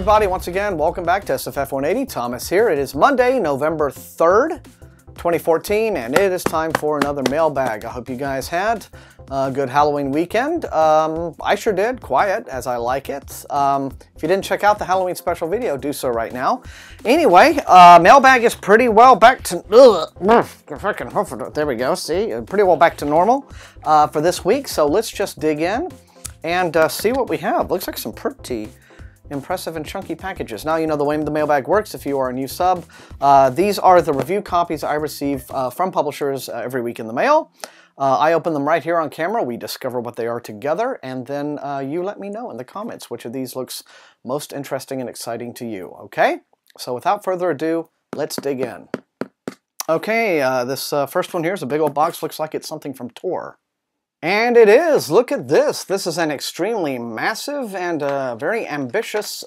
everybody, once again, welcome back to SFF180. Thomas here. It is Monday, November 3rd, 2014, and it is time for another mailbag. I hope you guys had a good Halloween weekend. I sure did. Quiet, as I like it. If you didn't check out the Halloween special video, do so right now. Anyway, mailbag is pretty well back to... there we go, see? Pretty well back to normal for this week, so let's just dig in and see what we have. Looks like some pretty impressive and chunky packages. Now you know the way the mailbag works if you are a new sub. These are the review copies I receive from publishers every week in the mail. I open them right here on camera, we discover what they are together, and then you let me know in the comments which of these looks most interesting and exciting to you, okay? So without further ado, let's dig in. Okay, this first one here is a big old box, looks like it's something from Tor. And it is! Look at this! This is an extremely massive and very ambitious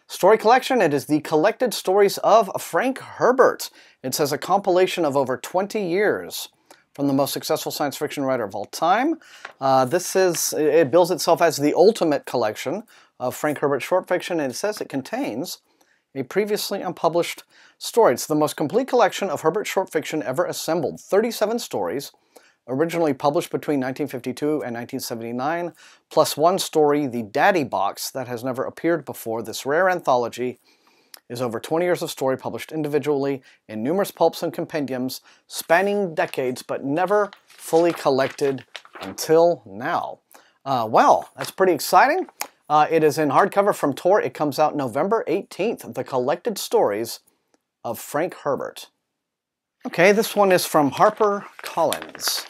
story collection. It is the Collected Stories of Frank Herbert. It says a compilation of over 20 years from the most successful science fiction writer of all time. It bills itself as the ultimate collection of Frank Herbert short fiction, and it says it contains a previously unpublished story. It's the most complete collection of Herbert short fiction ever assembled. 37 stories, originally published between 1952 and 1979, plus one story, The Daddy Box, that has never appeared before. This rare anthology is over 20 years of story published individually in numerous pulps and compendiums, spanning decades, but never fully collected until now. Well, that's pretty exciting. It is in hardcover from Tor. It comes out November 18th, The Collected Stories of Frank Herbert. Okay, this one is from HarperCollins.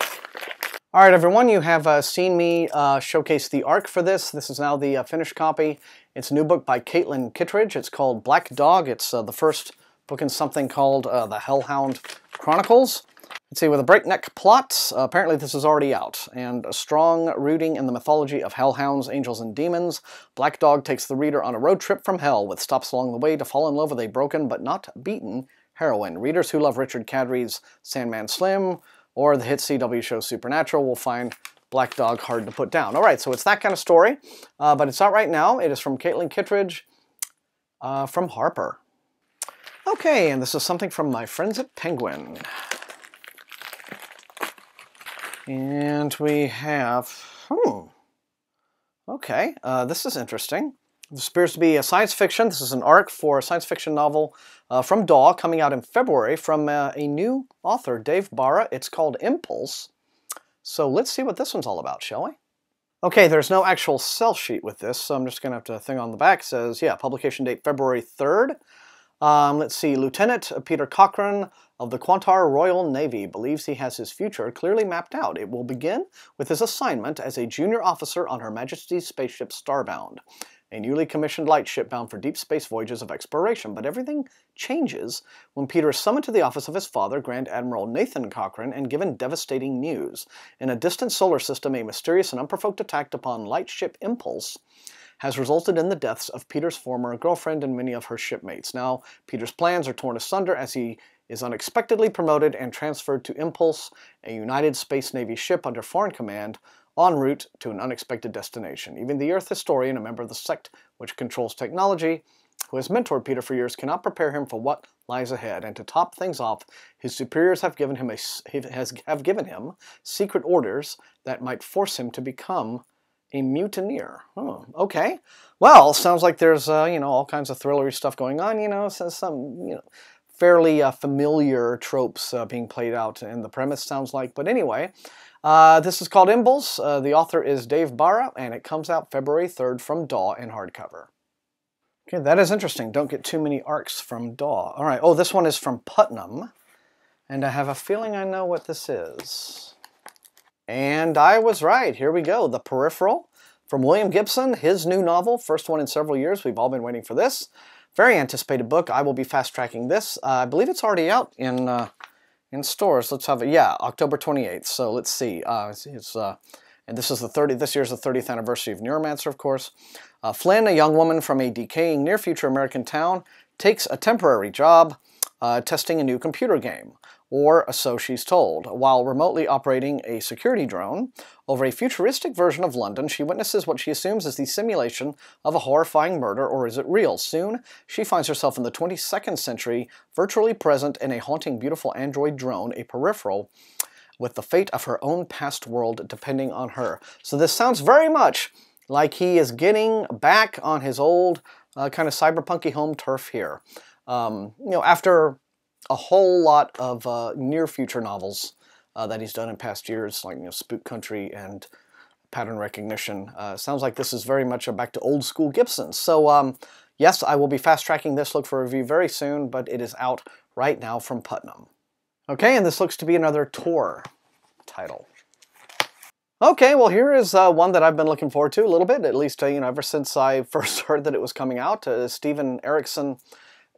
All right, everyone, you have seen me showcase the ARC for this. This is now the finished copy. It's a new book by Caitlin Kittredge. It's called Black Dog. It's the first book in something called The Hellhound Chronicles. Let's see, with a breakneck plot, apparently this is already out, and a strong rooting in the mythology of hellhounds, angels, and demons, Black Dog takes the reader on a road trip from hell with stops along the way to fall in love with a broken but not beaten heroine. Readers who love Richard Kadri's Sandman Slim or the hit CW show Supernatural will find Black Dog hard to put down. All right, so it's that kind of story, but it's out right now. It is from Caitlin Kittredge from Harper. Okay, and this is something from my friends at Penguin. And we have, okay, this is interesting. This appears to be a science fiction. This is an ARC for a science fiction novel from DAW, coming out in February from a new author, Dave Barra. It's called Impulse. So let's see what this one's all about, shall we? Okay, there's no actual sell sheet with this, so I'm just going to have to thing on the back. It says, yeah, publication date February 3rd. Let's see, Lieutenant Peter Cochrane of the Quantar Royal Navy believes he has his future clearly mapped out. It will begin with his assignment as a junior officer on Her Majesty's spaceship Starbound, a newly commissioned lightship bound for deep space voyages of exploration. But everything changes when Peter is summoned to the office of his father, Grand Admiral Nathan Cochrane, and given devastating news. In a distant solar system, a mysterious and unprovoked attack upon lightship Impulse has resulted in the deaths of Peter's former girlfriend and many of her shipmates. Now, Peter's plans are torn asunder as he is unexpectedly promoted and transferred to Impulse, a United Space Navy ship under foreign command, en route to an unexpected destination. Even the Earth historian, a member of the sect which controls technology, who has mentored Peter for years, cannot prepare him for what lies ahead. And to top things off, his superiors have given him secret orders that might force him to become a mutineer. Oh, okay. Well, sounds like there's all kinds of thrillery stuff going on. Some fairly familiar tropes being played out in the premise, sounds like. But anyway, this is called Impulse. The author is Dave Barra, and it comes out February 3rd from DAW in hardcover. Okay, that is interesting. Don't get too many ARCs from DAW. All right. Oh, this one is from Putnam, and I have a feeling I know what this is. And I was right. Here we go. The Peripheral from William Gibson, his new novel, first one in several years. We've all been waiting for this. Very anticipated book. I will be fast-tracking this. I believe it's already out in stores. Let's have it. Yeah, October 28th. So let's see. And this is this year's the 30th anniversary of Neuromancer, of course. Flynn, a young woman from a decaying near-future American town, takes a temporary job testing a new computer game. or so she's told. While remotely operating a security drone over a futuristic version of London, she witnesses what she assumes is the simulation of a horrifying murder, or is it real? Soon, she finds herself in the 22nd century, virtually present in a haunting, beautiful android drone, a peripheral, with the fate of her own past world depending on her. So this sounds very much like he is getting back on his old kind of cyberpunky home turf here. After a whole lot of near-future novels that he's done in past years, like Spook Country and Pattern Recognition. Sounds like this is very much a back to old school Gibson. So yes, I will be fast-tracking this. Look for a review very soon, but it is out right now from Putnam. Okay, and this looks to be another Tor title. Okay, well here is one that I've been looking forward to a little bit, at least ever since I first heard that it was coming out. Steven Erikson,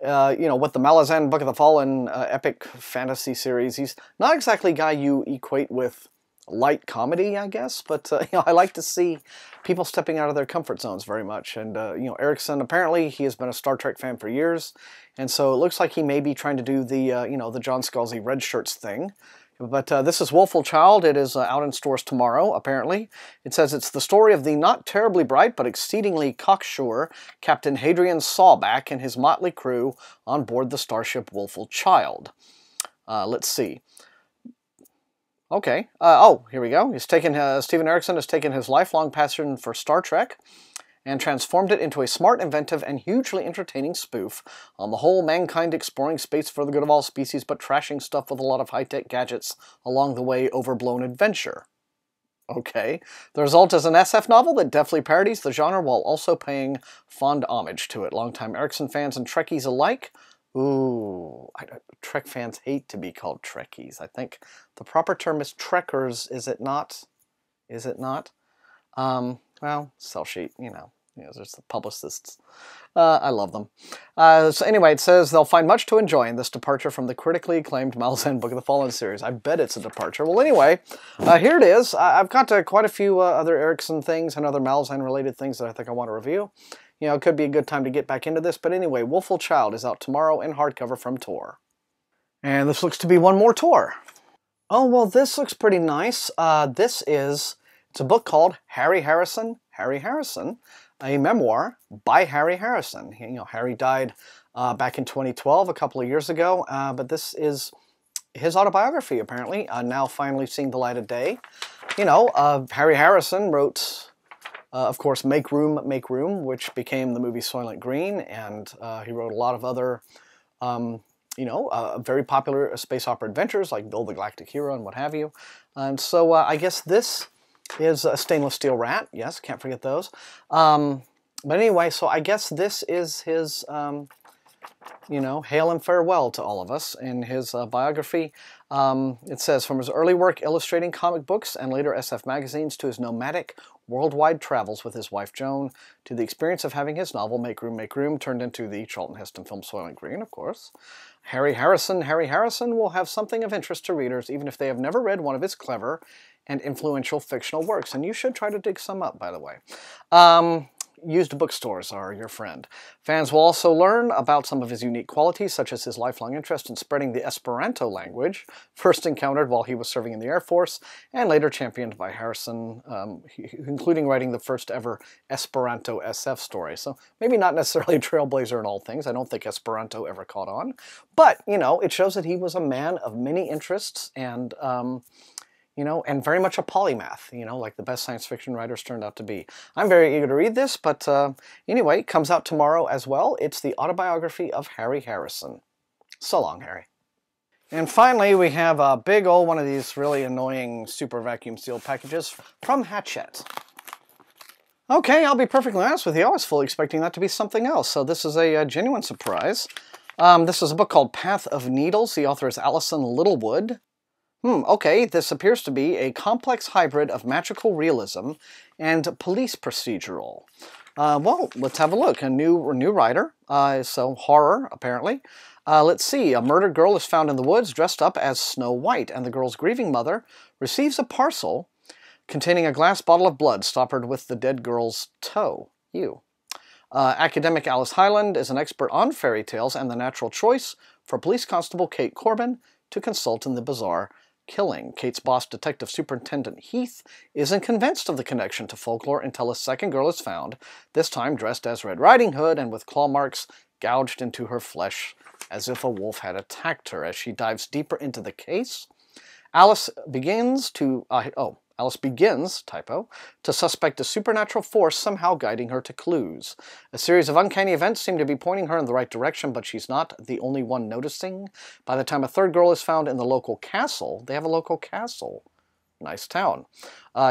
with the Malazan Book of the Fallen epic fantasy series. He's not exactly a guy you equate with light comedy, I guess, but I like to see people stepping out of their comfort zones very much. And Erikson, apparently he has been a Star Trek fan for years, and so it looks like he may be trying to do the the John Scalzi red shirts thing. But this is Woeful Child. It is out in stores tomorrow, apparently. It says it's the story of the not terribly bright but exceedingly cocksure Captain Hadrian Sawback and his motley crew on board the starship Woeful Child. Let's see. Okay. Here we go. Steven Erikson has taken his lifelong passion for Star Trek and transformed it into a smart, inventive, and hugely entertaining spoof. On the whole, mankind exploring space for the good of all species, but trashing stuff with a lot of high-tech gadgets along the way, overblown adventure. Okay. The result is an SF novel that deftly parodies the genre while also paying fond homage to it. Longtime Erikson fans and Trekkies alike. Ooh, Trek fans hate to be called Trekkies. I think the proper term is Trekkers, is it not? Is it not? Well, sell sheet, there's the publicists. I love them. So anyway, it says they'll find much to enjoy in this departure from the critically acclaimed Malazan Book of the Fallen series. I bet it's a departure. Well, anyway, here it is. I've got quite a few other Erikson things and other Malazan-related things that I think I want to review. It could be a good time to get back into this. But anyway, Woeful Child is out tomorrow in hardcover from Tor. And this looks to be one more Tor. Oh, well, this looks pretty nice. It's a book called Harry Harrison, a memoir by Harry Harrison. Harry died back in 2012, a couple of years ago, but this is his autobiography, apparently, now finally seeing the light of day. Harry Harrison wrote, of course, Make Room, which became the movie Soylent Green, and he wrote a lot of other, very popular space opera adventures like Bill the Galactic Hero and what have you. And so I guess this is a stainless steel rat. Yes, can't forget those. But anyway, so I guess this is his, hail and farewell to all of us in his biography. It says, from his early work illustrating comic books and later SF magazines to his nomadic worldwide travels with his wife Joan, to the experience of having his novel Make Room turned into the Charlton Heston film Soylent Green, of course. Harry Harrison will have something of interest to readers even if they have never read one of his clever and influential fictional works. And you should try to dig some up, by the way. Used bookstores are your friend. Fans will also learn about some of his unique qualities, such as his lifelong interest in spreading the Esperanto language, first encountered while he was serving in the Air Force, and later championed by Harrison, including writing the first ever Esperanto SF story. So maybe not necessarily a trailblazer in all things. I don't think Esperanto ever caught on. But, it shows that he was a man of many interests and and very much a polymath, like the best science fiction writers turned out to be. I'm very eager to read this, but anyway, it comes out tomorrow as well. It's the autobiography of Harry Harrison. So long, Harry. And finally, we have a big old one of these really annoying super vacuum sealed packages from Hachette. Okay, I'll be perfectly honest with you. I was fully expecting that to be something else, so this is a genuine surprise. This is a book called Path of Needles. The author is Alison Littlewood. Okay, this appears to be a complex hybrid of magical realism and police procedural. Well, let's have a look. A new writer, so horror, apparently. Let's see, a murdered girl is found in the woods dressed up as Snow White, and the girl's grieving mother receives a parcel containing a glass bottle of blood stoppered with the dead girl's toe. Academic Alice Hyland is an expert on fairy tales and the natural choice for Police Constable Kate Corbin to consult in the bizarre killing. Kate's boss, Detective Superintendent Heath, isn't convinced of the connection to folklore until a second girl is found, this time dressed as Red Riding Hood and with claw marks gouged into her flesh as if a wolf had attacked her. As she dives deeper into the case, Alice begins, typo, to suspect a supernatural force somehow guiding her to clues. A series of uncanny events seem to be pointing her in the right direction, but she's not the only one noticing. By the time a third girl is found in the local castle, they have a local castle. Nice town.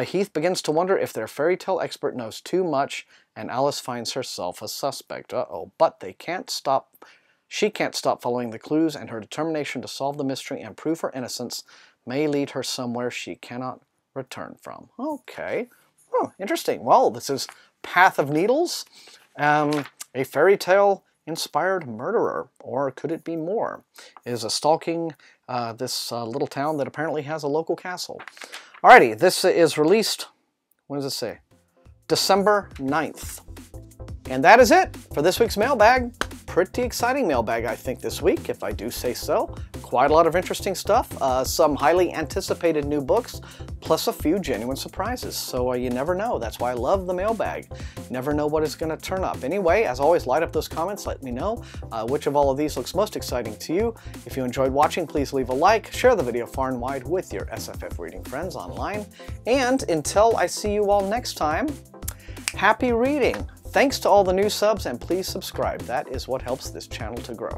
Heath begins to wonder if their fairy tale expert knows too much, and Alice finds herself a suspect. But they can't stop. She can't stop following the clues, and her determination to solve the mystery and prove her innocence may lead her somewhere she cannot return from. Okay. Oh, interesting. Well, this is Path of Needles, a fairy tale inspired murderer, or could it be more, is stalking this little town that apparently has a local castle. Alrighty, this is released, when does it say? December 9th. And that is it for this week's mailbag. Pretty exciting mailbag, I think, this week, if I do say so. Quite a lot of interesting stuff, some highly anticipated new books, plus a few genuine surprises. So you never know. That's why I love the mailbag. Never know what is going to turn up. Anyway, as always, light up those comments. Let me know which of all of these looks most exciting to you. If you enjoyed watching, please leave a like, share the video far and wide with your SFF reading friends online. And until I see you all next time, happy reading. Thanks to all the new subs, and please subscribe. That is what helps this channel to grow.